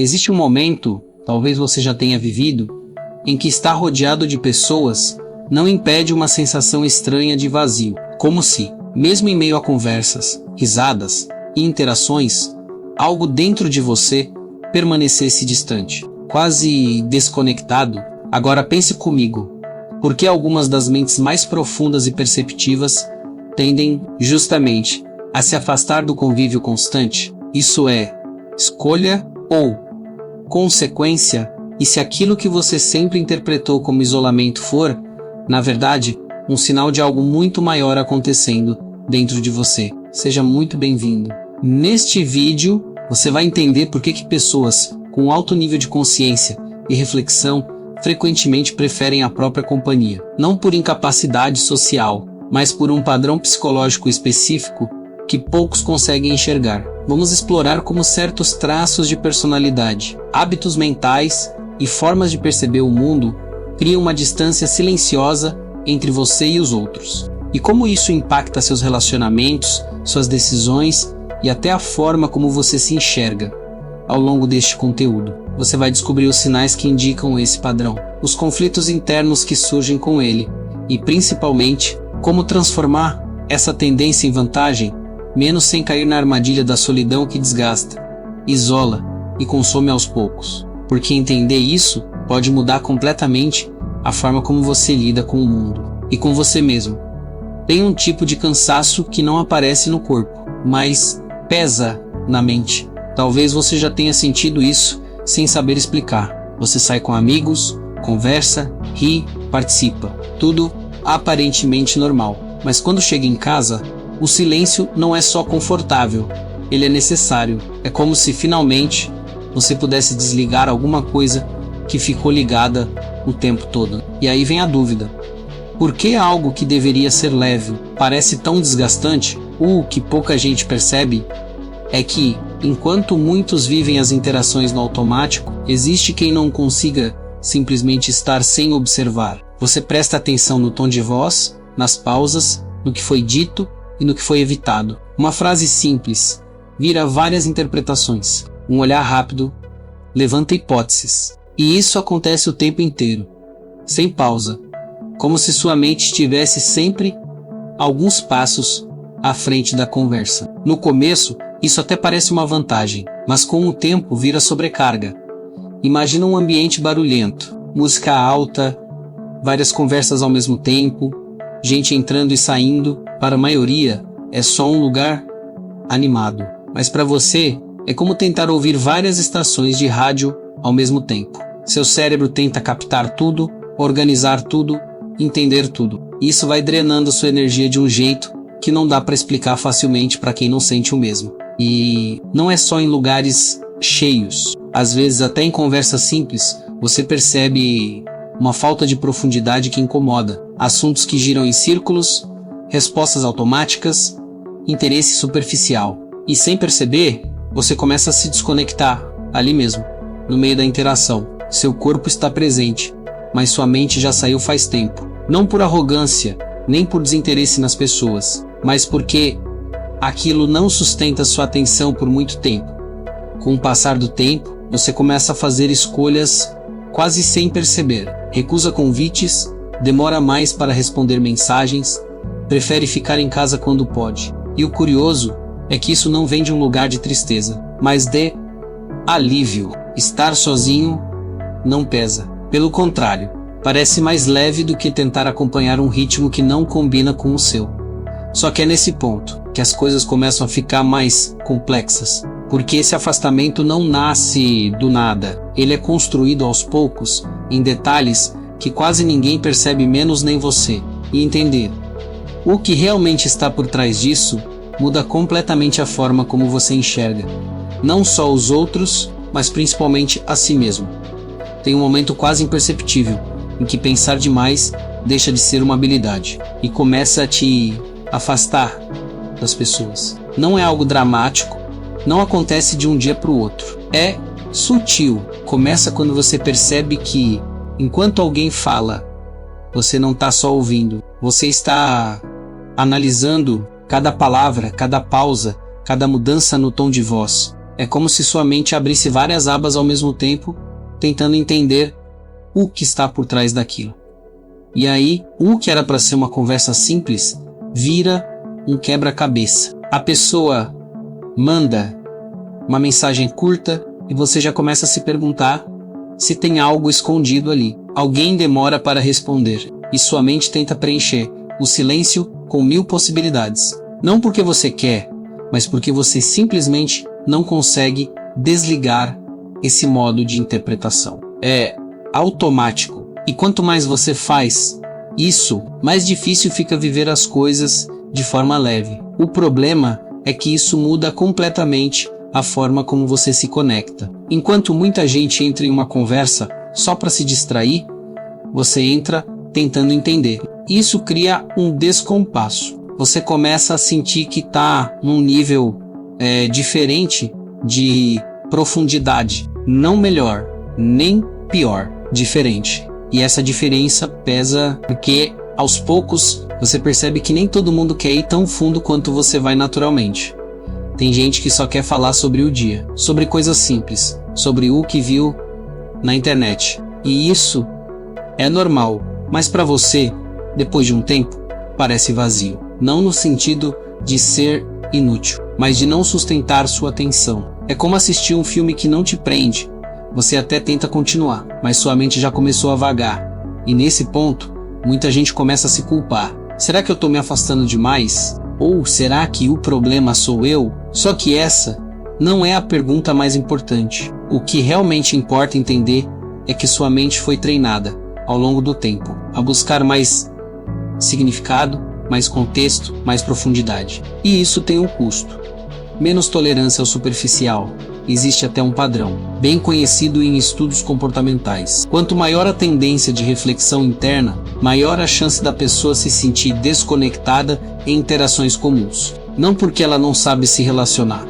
Existe um momento, talvez você já tenha vivido, em que estar rodeado de pessoas não impede uma sensação estranha de vazio, como se, mesmo em meio a conversas, risadas e interações, algo dentro de você permanecesse distante, quase desconectado. Agora pense comigo, por que algumas das mentes mais profundas e perceptivas tendem justamente a se afastar do convívio constante? Isso é escolha ou consequência? E se aquilo que você sempre interpretou como isolamento for, na verdade, um sinal de algo muito maior acontecendo dentro de você? Seja muito bem-vindo. Neste vídeo, você vai entender por que pessoas com alto nível de consciência e reflexão frequentemente preferem a própria companhia. Não por incapacidade social, mas por um padrão psicológico específico que poucos conseguem enxergar. Vamos explorar como certos traços de personalidade, hábitos mentais e formas de perceber o mundo criam uma distância silenciosa entre você e os outros. E como isso impacta seus relacionamentos, suas decisões e até a forma como você se enxerga. Ao longo deste conteúdo, você vai descobrir os sinais que indicam esse padrão, os conflitos internos que surgem com ele e, principalmente, como transformar essa tendência em vantagem, menos sem cair na armadilha da solidão que desgasta, isola e consome aos poucos. Porque entender isso pode mudar completamente a forma como você lida com o mundo e com você mesmo. Tem um tipo de cansaço que não aparece no corpo, mas pesa na mente. Talvez você já tenha sentido isso sem saber explicar. Você sai com amigos, conversa, ri, participa. Tudo aparentemente normal. Mas quando chega em casa, o silêncio não é só confortável, ele é necessário. É como se finalmente você pudesse desligar alguma coisa que ficou ligada o tempo todo. E aí vem a dúvida. Por que algo que deveria ser leve parece tão desgastante? O que pouca gente percebe é que, enquanto muitos vivem as interações no automático, existe quem não consiga simplesmente estar sem observar. Você presta atenção no tom de voz, nas pausas, no que foi dito e no que foi evitado. Uma frase simples vira várias interpretações. Um olhar rápido levanta hipóteses. E isso acontece o tempo inteiro, sem pausa, como se sua mente estivesse sempre alguns passos à frente da conversa. No começo, isso até parece uma vantagem, mas com o tempo vira sobrecarga. Imagina um ambiente barulhento, música alta, várias conversas ao mesmo tempo, gente entrando e saindo. Para a maioria, é só um lugar animado. Mas para você, é como tentar ouvir várias estações de rádio ao mesmo tempo. Seu cérebro tenta captar tudo, organizar tudo, entender tudo. Isso vai drenando sua energia de um jeito que não dá para explicar facilmente para quem não sente o mesmo. E não é só em lugares cheios. Às vezes, até em conversas simples, você percebe uma falta de profundidade que incomoda. Assuntos que giram em círculos, respostas automáticas, interesse superficial. E sem perceber, você começa a se desconectar ali mesmo, no meio da interação. Seu corpo está presente, mas sua mente já saiu faz tempo. Não por arrogância, nem por desinteresse nas pessoas, mas porque aquilo não sustenta sua atenção por muito tempo. Com o passar do tempo, você começa a fazer escolhas quase sem perceber. Recusa convites, demora mais para responder mensagens, prefere ficar em casa quando pode. E o curioso é que isso não vem de um lugar de tristeza, mas de alívio. Estar sozinho não pesa. Pelo contrário, parece mais leve do que tentar acompanhar um ritmo que não combina com o seu. Só que é nesse ponto que as coisas começam a ficar mais complexas, porque esse afastamento não nasce do nada. Ele é construído aos poucos, em detalhes que quase ninguém percebe, menos nem você. E entender o que realmente está por trás disso muda completamente a forma como você enxerga, não só os outros, mas principalmente a si mesmo. Tem um momento quase imperceptível em que pensar demais deixa de ser uma habilidade e começa a te afastar das pessoas. Não é algo dramático, não acontece de um dia para o outro. É sutil. Começa quando você percebe que, enquanto alguém fala, você não está só ouvindo, você está analisando cada palavra, cada pausa, cada mudança no tom de voz. É como se sua mente abrisse várias abas ao mesmo tempo, tentando entender o que está por trás daquilo. E aí, o que era para ser uma conversa simples, vira um quebra-cabeça. A pessoa manda uma mensagem curta e você já começa a se perguntar se tem algo escondido ali. Alguém demora para responder e sua mente tenta preencher o silêncio com 1000 possibilidades. Não porque você quer, mas porque você simplesmente não consegue desligar esse modo de interpretação. É automático. E quanto mais você faz isso, mais difícil fica viver as coisas de forma leve. O problema é que isso muda completamente a forma como você se conecta. Enquanto muita gente entra em uma conversa só para se distrair, você entra tentando entender. Isso cria um descompasso. Você começa a sentir que está num nível diferente de profundidade. Não melhor, nem pior, diferente. E essa diferença pesa porque aos poucos você percebe que nem todo mundo quer ir tão fundo quanto você vai naturalmente. Tem gente que só quer falar sobre o dia, sobre coisas simples, sobre o que viu na internet. E isso é normal, mas para você, depois de um tempo, parece vazio. Não no sentido de ser inútil, mas de não sustentar sua atenção. É como assistir um filme que não te prende. Você até tenta continuar, mas sua mente já começou a vagar. E nesse ponto, muita gente começa a se culpar. Será que eu estou me afastando demais? Ou será que o problema sou eu? Só que essa não é a pergunta mais importante. O que realmente importa entender é que sua mente foi treinada, ao longo do tempo, a buscar mais significado, mais contexto, mais profundidade. E isso tem um custo. Menos tolerância ao superficial. Existe até um padrão, bem conhecido em estudos comportamentais. Quanto maior a tendência de reflexão interna, maior a chance da pessoa se sentir desconectada em interações comuns. Não porque ela não sabe se relacionar,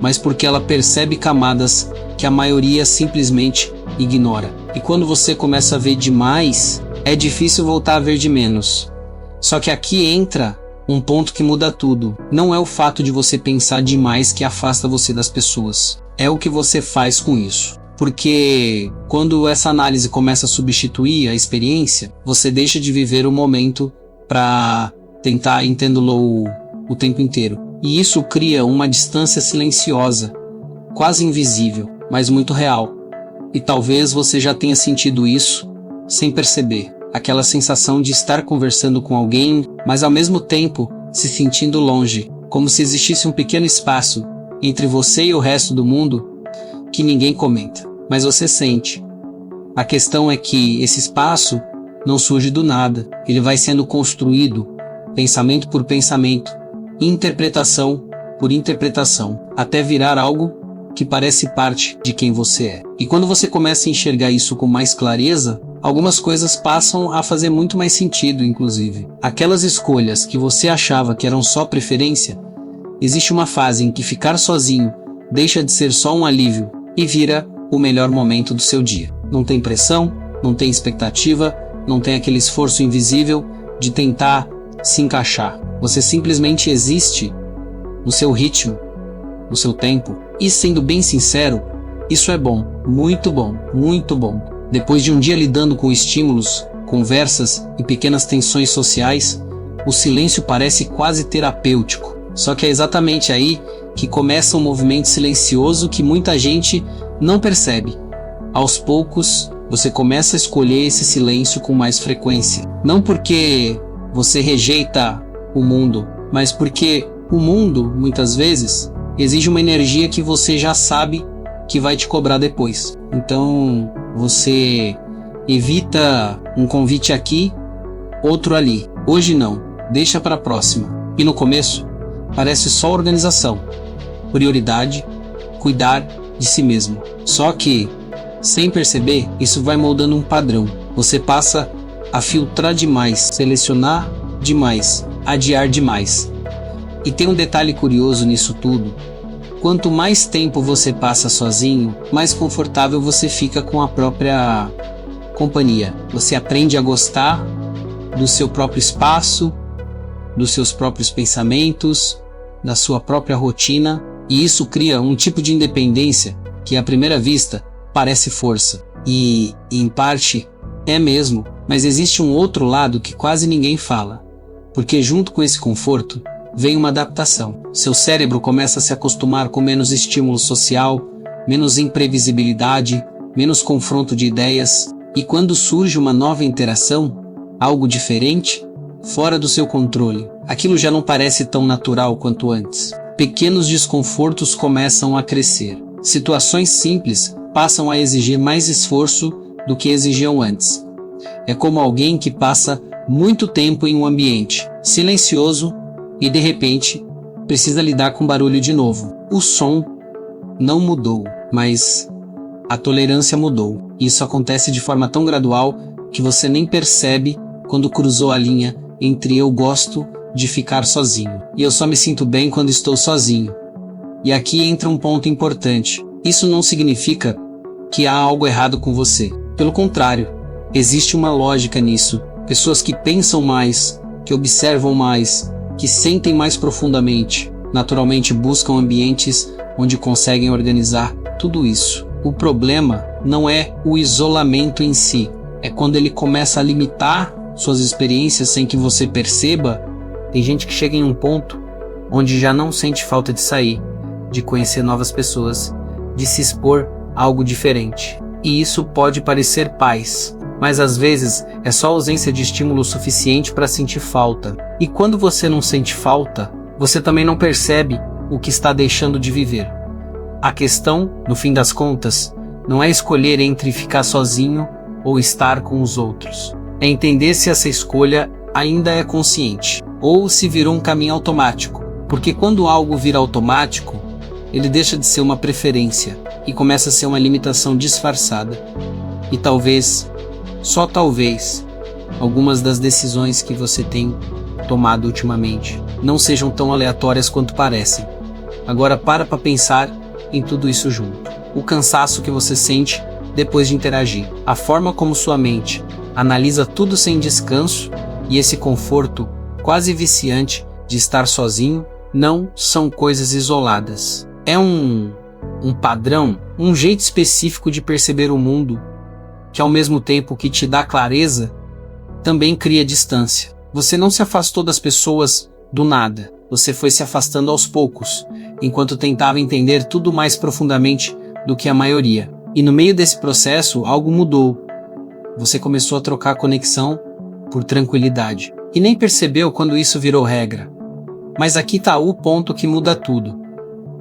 mas porque ela percebe camadas que a maioria simplesmente ignora. E quando você começa a ver demais, é difícil voltar a ver de menos. Só que aqui entra um ponto que muda tudo. Não é o fato de você pensar demais que afasta você das pessoas. É o que você faz com isso. Porque quando essa análise começa a substituir a experiência, você deixa de viver o momento para tentar entendê-lo o tempo inteiro. E isso cria uma distância silenciosa, quase invisível, mas muito real. E talvez você já tenha sentido isso sem perceber. Aquela sensação de estar conversando com alguém, mas ao mesmo tempo se sentindo longe, como se existisse um pequeno espaço entre você e o resto do mundo que ninguém comenta, mas você sente. A questão é que esse espaço não surge do nada, ele vai sendo construído, pensamento por pensamento, interpretação por interpretação, até virar algo que parece parte de quem você é. E quando você começa a enxergar isso com mais clareza, algumas coisas passam a fazer muito mais sentido, inclusive. Aquelas escolhas que você achava que eram só preferência, existe uma fase em que ficar sozinho deixa de ser só um alívio e vira o melhor momento do seu dia. Não tem pressão, não tem expectativa, não tem aquele esforço invisível de tentar se encaixar. Você simplesmente existe no seu ritmo, no seu tempo. E sendo bem sincero, isso é bom, muito bom, muito bom. Depois de um dia lidando com estímulos, conversas e pequenas tensões sociais, o silêncio parece quase terapêutico. Só que é exatamente aí que começa um movimento silencioso que muita gente não percebe. Aos poucos, você começa a escolher esse silêncio com mais frequência. Não porque você rejeita o mundo, mas porque o mundo, muitas vezes, exige uma energia que você já sabe que vai te cobrar depois. Então, você evita um convite aqui, outro ali. Hoje não, deixa para a próxima. E no começo, parece só organização, prioridade, cuidar de si mesmo. Só que, sem perceber, isso vai moldando um padrão. Você passa a filtrar demais, selecionar demais, adiar demais. E tem um detalhe curioso nisso tudo. Quanto mais tempo você passa sozinho, mais confortável você fica com a própria companhia. Você aprende a gostar do seu próprio espaço, dos seus próprios pensamentos, da sua própria rotina, E isso cria um tipo de independência que à primeira vista parece força. E, em parte, é mesmo, mas existe um outro lado que quase ninguém fala. Porque junto com esse conforto, vem uma adaptação. Seu cérebro começa a se acostumar com menos estímulo social, menos imprevisibilidade, menos confronto de ideias, e quando surge uma nova interação, algo diferente, fora do seu controle, aquilo já não parece tão natural quanto antes. Pequenos desconfortos começam a crescer. Situações simples passam a exigir mais esforço do que exigiam antes. É como alguém que passa muito tempo em um ambiente silencioso e de repente precisa lidar com barulho de novo. O som não mudou, mas a tolerância mudou. Isso acontece de forma tão gradual que você nem percebe quando cruzou a linha entre eu gosto de ficar sozinho e eu só me sinto bem quando estou sozinho. E aqui entra um ponto importante. Isso não significa que há algo errado com você. Pelo contrário, existe uma lógica nisso. Pessoas que pensam mais, que observam mais, que sentem mais profundamente, naturalmente buscam ambientes onde conseguem organizar tudo isso. O problema não é o isolamento em si, é quando ele começa a limitar suas experiências sem que você perceba. Tem gente que chega em um ponto onde já não sente falta de sair, de conhecer novas pessoas, de se expor a algo diferente. E isso pode parecer paz, mas às vezes é só ausência de estímulo suficiente para sentir falta. E quando você não sente falta, você também não percebe o que está deixando de viver. A questão, no fim das contas, não é escolher entre ficar sozinho ou estar com os outros. É entender se essa escolha ainda é consciente, ou se virou um caminho automático. Porque quando algo vira automático, ele deixa de ser uma preferência e começa a ser uma limitação disfarçada. E talvez, só talvez, algumas das decisões que você tem tomado ultimamente não sejam tão aleatórias quanto parecem. Agora para pensar em tudo isso junto. O cansaço que você sente depois de interagir, a forma como sua mente analisa tudo sem descanso e esse conforto quase viciante de estar sozinho não são coisas isoladas. É um padrão, um jeito específico de perceber o mundo que ao mesmo tempo que te dá clareza, também cria distância. Você não se afastou das pessoas do nada, você foi se afastando aos poucos, enquanto tentava entender tudo mais profundamente do que a maioria. E no meio desse processo, algo mudou. Você começou a trocar conexão por tranquilidade. E nem percebeu quando isso virou regra. Mas aqui está o ponto que muda tudo.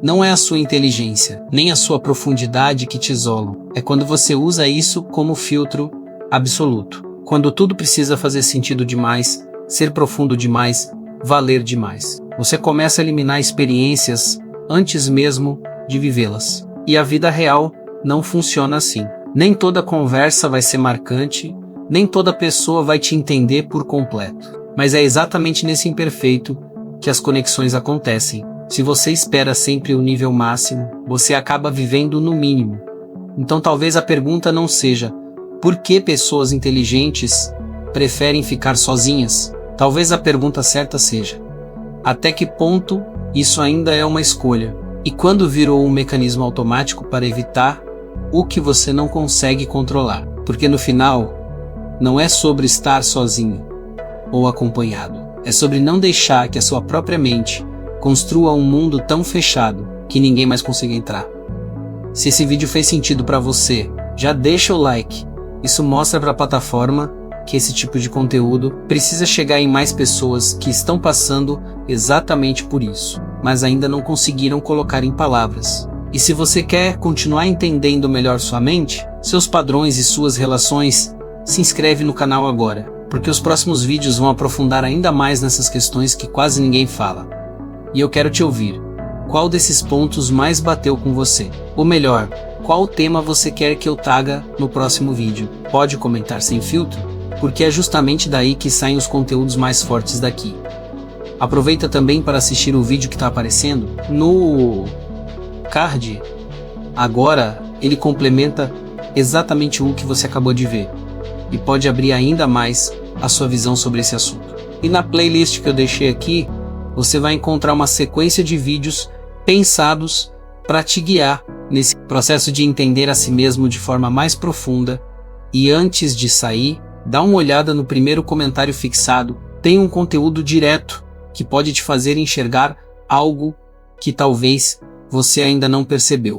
Não é a sua inteligência, nem a sua profundidade que te isolam. É quando você usa isso como filtro absoluto. Quando tudo precisa fazer sentido demais, ser profundo demais, valer demais. Você começa a eliminar experiências antes mesmo de vivê-las. E a vida real não funciona assim. Nem toda conversa vai ser marcante, nem toda pessoa vai te entender por completo. Mas é exatamente nesse imperfeito que as conexões acontecem. Se você espera sempre o nível máximo, você acaba vivendo no mínimo. Então talvez a pergunta não seja por que pessoas inteligentes preferem ficar sozinhas? Talvez a pergunta certa seja até que ponto isso ainda é uma escolha? E quando virou um mecanismo automático para evitar o que você não consegue controlar? Porque no final, não é sobre estar sozinho ou acompanhado. É sobre não deixar que a sua própria mente construa um mundo tão fechado que ninguém mais consiga entrar. Se esse vídeo fez sentido para você, já deixa o like. Isso mostra para a plataforma que esse tipo de conteúdo precisa chegar em mais pessoas que estão passando exatamente por isso, mas ainda não conseguiram colocar em palavras. E se você quer continuar entendendo melhor sua mente, seus padrões e suas relações, se inscreve no canal agora, porque os próximos vídeos vão aprofundar ainda mais nessas questões que quase ninguém fala. E eu quero te ouvir. Qual desses pontos mais bateu com você? Ou melhor, qual tema você quer que eu traga no próximo vídeo? Pode comentar sem filtro, porque é justamente daí que saem os conteúdos mais fortes daqui. Aproveita também para assistir o vídeo que está aparecendo no card. Agora ele complementa exatamente o que você acabou de ver e pode abrir ainda mais a sua visão sobre esse assunto. E na playlist que eu deixei aqui, você vai encontrar uma sequência de vídeos pensados para te guiar nesse processo de entender a si mesmo de forma mais profunda. E antes de sair, dá uma olhada no primeiro comentário fixado. Tem um conteúdo direto que pode te fazer enxergar algo que talvez você ainda não percebeu.